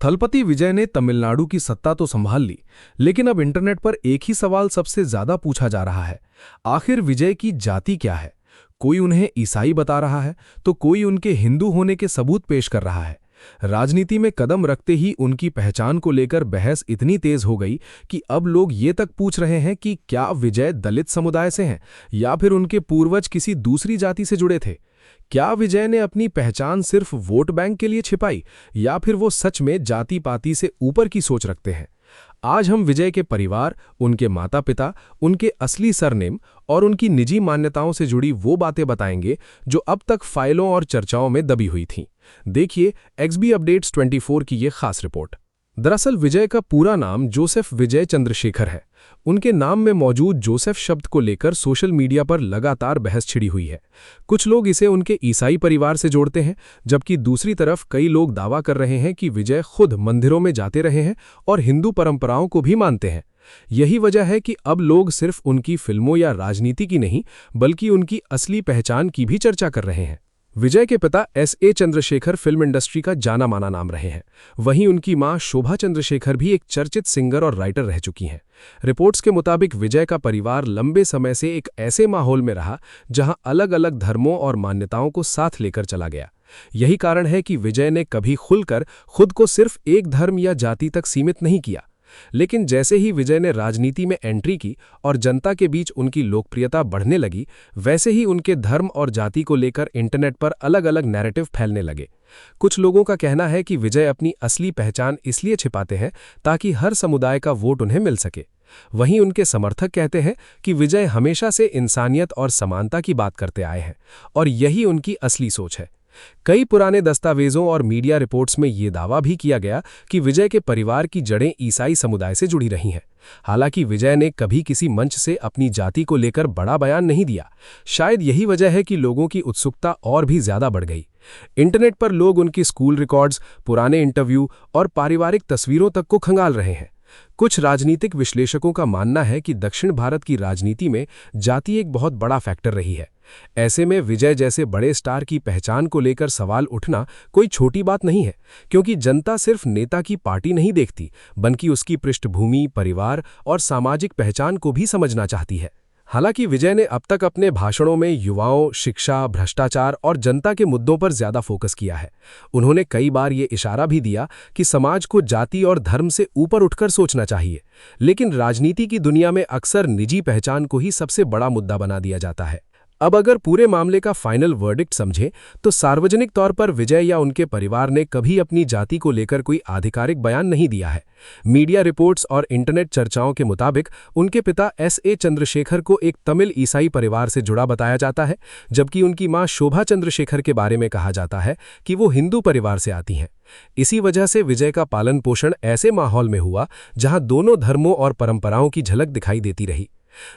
थलपति विजय ने तमिलनाडु की सत्ता तो संभाल ली, लेकिन अब इंटरनेट पर एक ही सवाल सबसे ज्यादा पूछा जा रहा है। आखिर विजय की जाति क्या है? कोई उन्हें ईसाई बता रहा है, तो कोई उनके हिंदू होने के सबूत पेश कर रहा है। राजनीति में कदम रखते ही उनकी पहचान को लेकर बहस इतनी तेज हो गई कि अब लोग ये तक पूछ रहे हैं कि क्या विजय दलित समुदाय से हैं या फिर उनके पूर्वज किसी दूसरी जाति से जुड़े थे। क्या विजय ने अपनी पहचान सिर्फ वोट बैंक के लिए छिपाई या फिर वो सच में जाति पाति से ऊपर की सोच रखते हैं? आज हम विजय के परिवार, उनके माता पिता, उनके असली सरनेम और उनकी निजी मान्यताओं से जुड़ी वो बातें बताएंगे जो अब तक फाइलों और चर्चाओं में दबी हुई थीं। देखिए एक्सबी अपडेट्स 24 की ये खास रिपोर्ट। दरअसल विजय का पूरा नाम जोसेफ विजय चंद्रशेखर है। उनके नाम में मौजूद जोसेफ शब्द को लेकर सोशल मीडिया पर लगातार बहस छिड़ी हुई है। कुछ लोग इसे उनके ईसाई परिवार से जोड़ते हैं, जबकि दूसरी तरफ कई लोग दावा कर रहे हैं कि विजय खुद मंदिरों में जाते रहे हैं और हिंदू परंपराओं को भी मानते हैं। यही वजह है कि अब लोग सिर्फ उनकी फिल्मों या राजनीति की नहीं, बल्कि उनकी असली पहचान की भी चर्चा कर रहे हैं। विजय के पिता S.A. चंद्रशेखर फिल्म इंडस्ट्री का जाना माना नाम रहे हैं। वहीं उनकी मां शोभा चंद्रशेखर भी एक चर्चित सिंगर और राइटर रह चुकी हैं। रिपोर्ट्स के मुताबिक विजय का परिवार लंबे समय से एक ऐसे माहौल में रहा जहां अलग अलग धर्मों और मान्यताओं को साथ लेकर चला गया। यही कारण है कि विजय ने कभी खुलकर खुद को सिर्फ एक धर्म या जाति तक सीमित नहीं किया। लेकिन जैसे ही विजय ने राजनीति में एंट्री की और जनता के बीच उनकी लोकप्रियता बढ़ने लगी, वैसे ही उनके धर्म और जाति को लेकर इंटरनेट पर अलग अलग नैरेटिव फैलने लगे। कुछ लोगों का कहना है कि विजय अपनी असली पहचान इसलिए छिपाते हैं ताकि हर समुदाय का वोट उन्हें मिल सके। वहीं उनके समर्थक कहते हैं कि विजय हमेशा से इंसानियत और समानता की बात करते आए हैं और यही उनकी असली सोच है। कई पुराने दस्तावेजों और मीडिया रिपोर्ट्स में ये दावा भी किया गया कि विजय के परिवार की जड़ें ईसाई समुदाय से जुड़ी रही हैं। हालांकि विजय ने कभी किसी मंच से अपनी जाति को लेकर बड़ा बयान नहीं दिया। शायद यही वजह है कि लोगों की उत्सुकता और भी ज्यादा बढ़ गई। इंटरनेट पर लोग उनकी स्कूल रिकॉर्ड्स, पुराने इंटरव्यू और पारिवारिक तस्वीरों तक को खंगाल रहे हैं। कुछ राजनीतिक विश्लेषकों का मानना है कि दक्षिण भारत की राजनीति में जाति एक बहुत बड़ा फैक्टर रही है। ऐसे में विजय जैसे बड़े स्टार की पहचान को लेकर सवाल उठना कोई छोटी बात नहीं है, क्योंकि जनता सिर्फ नेता की पार्टी नहीं देखती, बल्कि उसकी पृष्ठभूमि, परिवार और सामाजिक पहचान को भी समझना चाहती है। हालांकि विजय ने अब तक अपने भाषणों में युवाओं, शिक्षा, भ्रष्टाचार और जनता के मुद्दों पर ज्यादा फोकस किया है। उन्होंने कई बार ये इशारा भी दिया कि समाज को जाति और धर्म से ऊपर उठकर सोचना चाहिए, लेकिन राजनीति की दुनिया में अक्सर निजी पहचान को ही सबसे बड़ा मुद्दा बना दिया जाता है। अब अगर पूरे मामले का फाइनल वर्डिक्ट समझें तो सार्वजनिक तौर पर विजय या उनके परिवार ने कभी अपनी जाति को लेकर कोई आधिकारिक बयान नहीं दिया है। मीडिया रिपोर्ट्स और इंटरनेट चर्चाओं के मुताबिक उनके पिता S.A. चंद्रशेखर को एक तमिल ईसाई परिवार से जुड़ा बताया जाता है, जबकि उनकी मां शोभा चंद्रशेखर के बारे में कहा जाता है कि वो हिंदू परिवार से आती हैं। इसी वजह से विजय का पालन पोषण ऐसे माहौल में हुआ जहां दोनों धर्मों और परंपराओं की झलक दिखाई देती रही।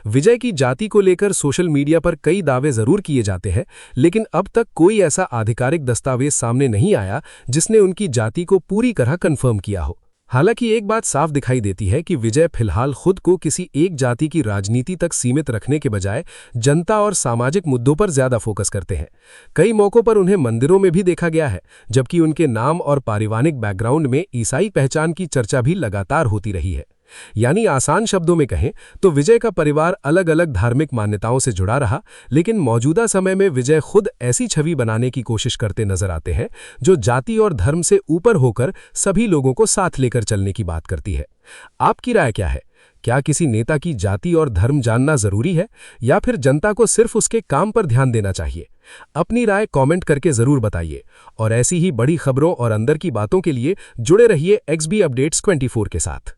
विजय की जाति को लेकर सोशल मीडिया पर कई दावे जरूर किए जाते हैं, लेकिन अब तक कोई ऐसा आधिकारिक दस्तावेज सामने नहीं आया जिसने उनकी जाति को पूरी तरह कंफर्म किया हो। हालांकि एक बात साफ दिखाई देती है कि विजय फिलहाल खुद को किसी एक जाति की राजनीति तक सीमित रखने के बजाय जनता और सामाजिक मुद्दों पर ज्यादा फोकस करते हैं। कई मौकों पर उन्हें मंदिरों में भी देखा गया है, जबकि उनके नाम और पारिवारिक बैकग्राउंड में ईसाई पहचान की चर्चा भी लगातार होती रही है। यानी आसान शब्दों में कहें तो विजय का परिवार अलग अलग धार्मिक मान्यताओं से जुड़ा रहा, लेकिन मौजूदा समय में विजय खुद ऐसी छवि बनाने की कोशिश करते नजर आते हैं जो जाति और धर्म से ऊपर होकर सभी लोगों को साथ लेकर चलने की बात करती है। आपकी राय क्या है? क्या किसी नेता की जाति और धर्म जानना जरूरी है या फिर जनता को सिर्फ उसके काम पर ध्यान देना चाहिए? अपनी राय कमेंट करके जरूर बताइए और ऐसी ही बड़ी खबरों और अंदर की बातों के लिए जुड़े रहिए एक्सबी अपडेट्स 24 के साथ।